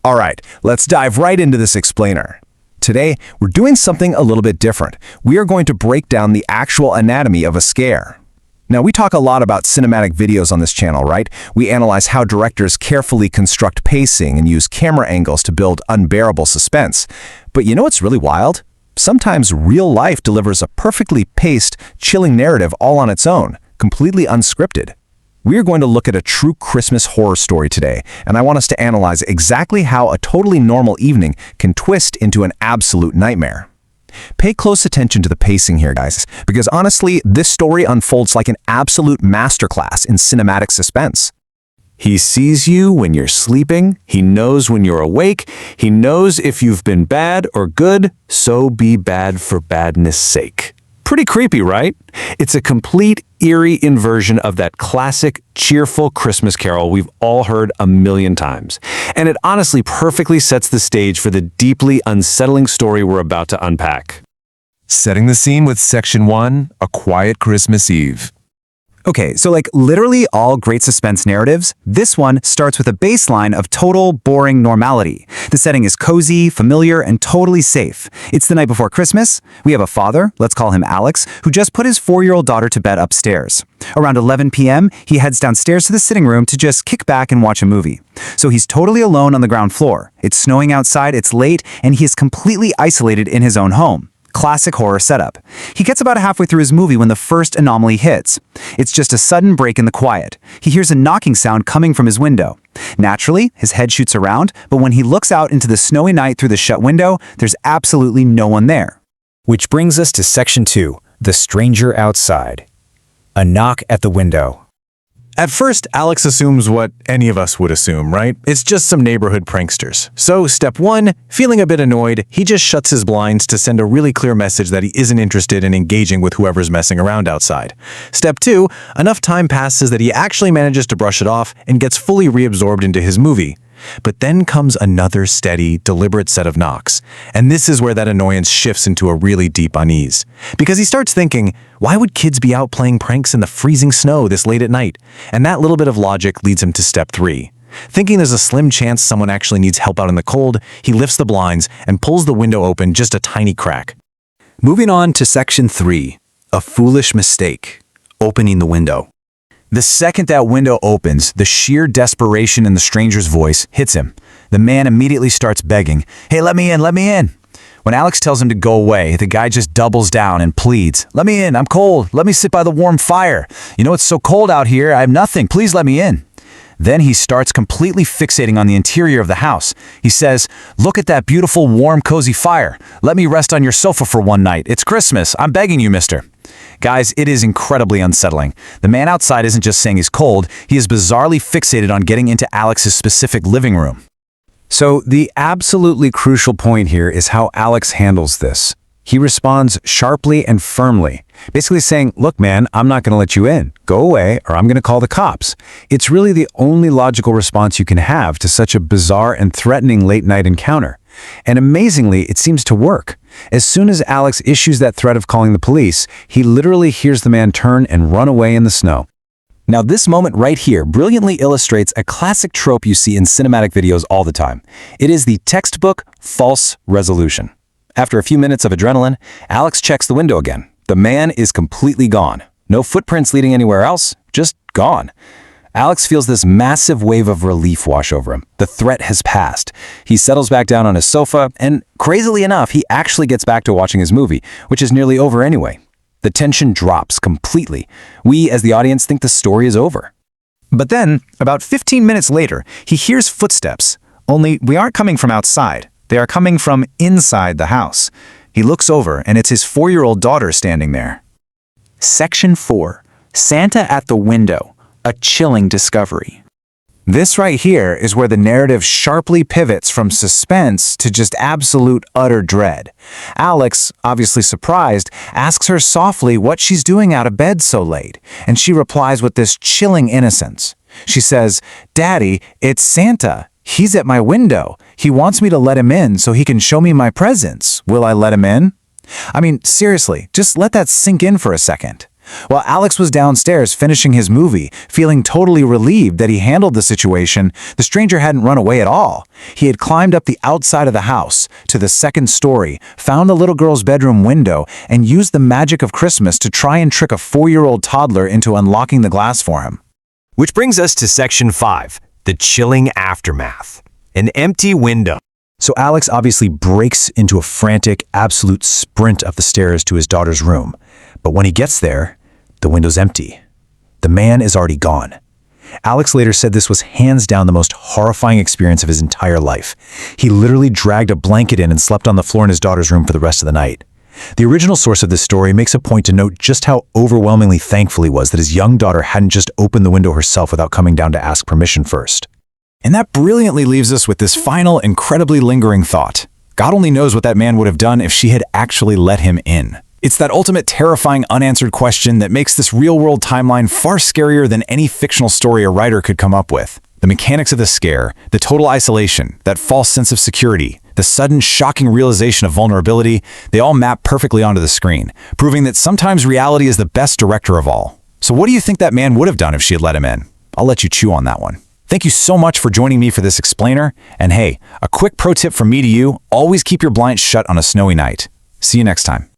All right, let's dive right into this explainer. Today, we're doing something a little bit different. We are going to break down the actual anatomy of a scare. Now, we talk a lot about cinematic videos on this channel, right? We analyze how directors carefully construct pacing and use camera angles to build unbearable suspense. But you know what's really wild? Sometimes real life delivers a perfectly paced, chilling narrative all on its own, completely unscripted. We are going to look at a true Christmas horror story today, and I want us to analyze exactly how a totally normal evening can twist into an absolute nightmare. Pay close attention to the pacing here, guys, because honestly, this story unfolds like an absolute masterclass in cinematic suspense. He sees you when you're sleeping, he knows when you're awake, he knows if you've been bad or good, so be bad for badness' sake. Pretty creepy, right? It's a complete, eerie inversion of that classic, cheerful Christmas carol we've all heard a million times. And it honestly perfectly sets the stage for the deeply unsettling story we're about to unpack. Setting the scene with Section 1, A Quiet Christmas Eve. Okay, so like literally all great suspense narratives, this one starts with a baseline of total, boring normality. The setting is cozy, familiar, and totally safe. It's the night before Christmas. We have a father, let's call him Alex, who just put his 4-year-old daughter to bed upstairs. Around 11 p.m., he heads downstairs to the sitting room to just kick back and watch a movie. So he's totally alone on the ground floor. It's snowing outside, it's late, and he is completely isolated in his own home. Classic horror setup. He gets about halfway through his movie when the first anomaly hits. It's just a sudden break in the quiet. He hears a knocking sound coming from his window. Naturally, his head shoots around, but when he looks out into the snowy night through the shut window, there's absolutely no one there. Which brings us to Section 2, The Stranger Outside. A knock at the window. At first, Alex assumes what any of us would assume, right? It's just some neighborhood pranksters. So, step 1, feeling a bit annoyed, he just shuts his blinds to send a really clear message that he isn't interested in engaging with whoever's messing around outside. Step 2, enough time passes that he actually manages to brush it off and gets fully reabsorbed into his movie. But then comes another steady, deliberate set of knocks. And this is where that annoyance shifts into a really deep unease. Because he starts thinking, why would kids be out playing pranks in the freezing snow this late at night? And that little bit of logic leads him to step 3. Thinking there's a slim chance someone actually needs help out in the cold, he lifts the blinds and pulls the window open just a tiny crack. Moving on to Section 3, A Foolish Mistake. Opening the window. The second that window opens, the sheer desperation in the stranger's voice hits him. The man immediately starts begging, "Hey, let me in, let me in." When Alex tells him to go away, the guy just doubles down and pleads, "Let me in, I'm cold, let me sit by the warm fire. You know, it's so cold out here, I have nothing, please let me in." Then he starts completely fixating on the interior of the house. He says, "Look at that beautiful, warm, cozy fire. Let me rest on your sofa for one night. It's Christmas, I'm begging you, mister." Guys, it is incredibly unsettling. The man outside isn't just saying he's cold, he is bizarrely fixated on getting into Alex's specific living room. So the absolutely crucial point here is how Alex handles this. He responds sharply and firmly, basically saying, "Look, man, I'm not going to let you in. Go away, or I'm going to call the cops." It's really the only logical response you can have to such a bizarre and threatening late-night encounter. And amazingly, it seems to work. As soon as Alex issues that threat of calling the police, he literally hears the man turn and run away in the snow. Now, this moment right here brilliantly illustrates a classic trope you see in cinematic videos all the time. It is the textbook false resolution. After a few minutes of adrenaline, Alex checks the window again. The man is completely gone. No footprints leading anywhere else, just gone. Alex feels this massive wave of relief wash over him. The threat has passed. He settles back down on his sofa, and crazily enough, he actually gets back to watching his movie, which is nearly over anyway. The tension drops completely. We, as the audience, think the story is over. But then, about 15 minutes later, he hears footsteps. Only we aren't coming from outside. They are coming from inside the house. He looks over, and it's his 4-year-old daughter standing there. Section 4. Santa at the Window. A chilling discovery. This right here is where the narrative sharply pivots from suspense to just absolute utter dread. Alex, obviously surprised, asks her softly what she's doing out of bed so late, and she replies with this chilling innocence. She says, "Daddy, it's Santa. He's at my window. He wants me to let him in so he can show me my presents. Will I let him in?" I mean, seriously, just let that sink in for a second. While Alex was downstairs finishing his movie, feeling totally relieved that he handled the situation, the stranger hadn't run away at all. He had climbed up the outside of the house, to the second story, found the little girl's bedroom window, and used the magic of Christmas to try and trick a 4-year-old toddler into unlocking the glass for him. Which brings us to Section 5, the chilling aftermath. An empty window. So Alex obviously breaks into a frantic, absolute sprint up the stairs to his daughter's room. But when he gets there, the window's empty. The man is already gone. Alex later said this was hands down the most horrifying experience of his entire life. He literally dragged a blanket in and slept on the floor in his daughter's room for the rest of the night. The original source of this story makes a point to note just how overwhelmingly thankful he was that his young daughter hadn't just opened the window herself without coming down to ask permission first. And that brilliantly leaves us with this final, incredibly lingering thought. God only knows what that man would have done if she had actually let him in. It's that ultimate terrifying unanswered question that makes this real-world timeline far scarier than any fictional story a writer could come up with. The mechanics of the scare, the total isolation, that false sense of security, the sudden shocking realization of vulnerability, they all map perfectly onto the screen, proving that sometimes reality is the best director of all. So what do you think that man would have done if she had let him in? I'll let you chew on that one. Thank you so much for joining me for this explainer. And hey, a quick pro tip from me to you, always keep your blinds shut on a snowy night. See you next time.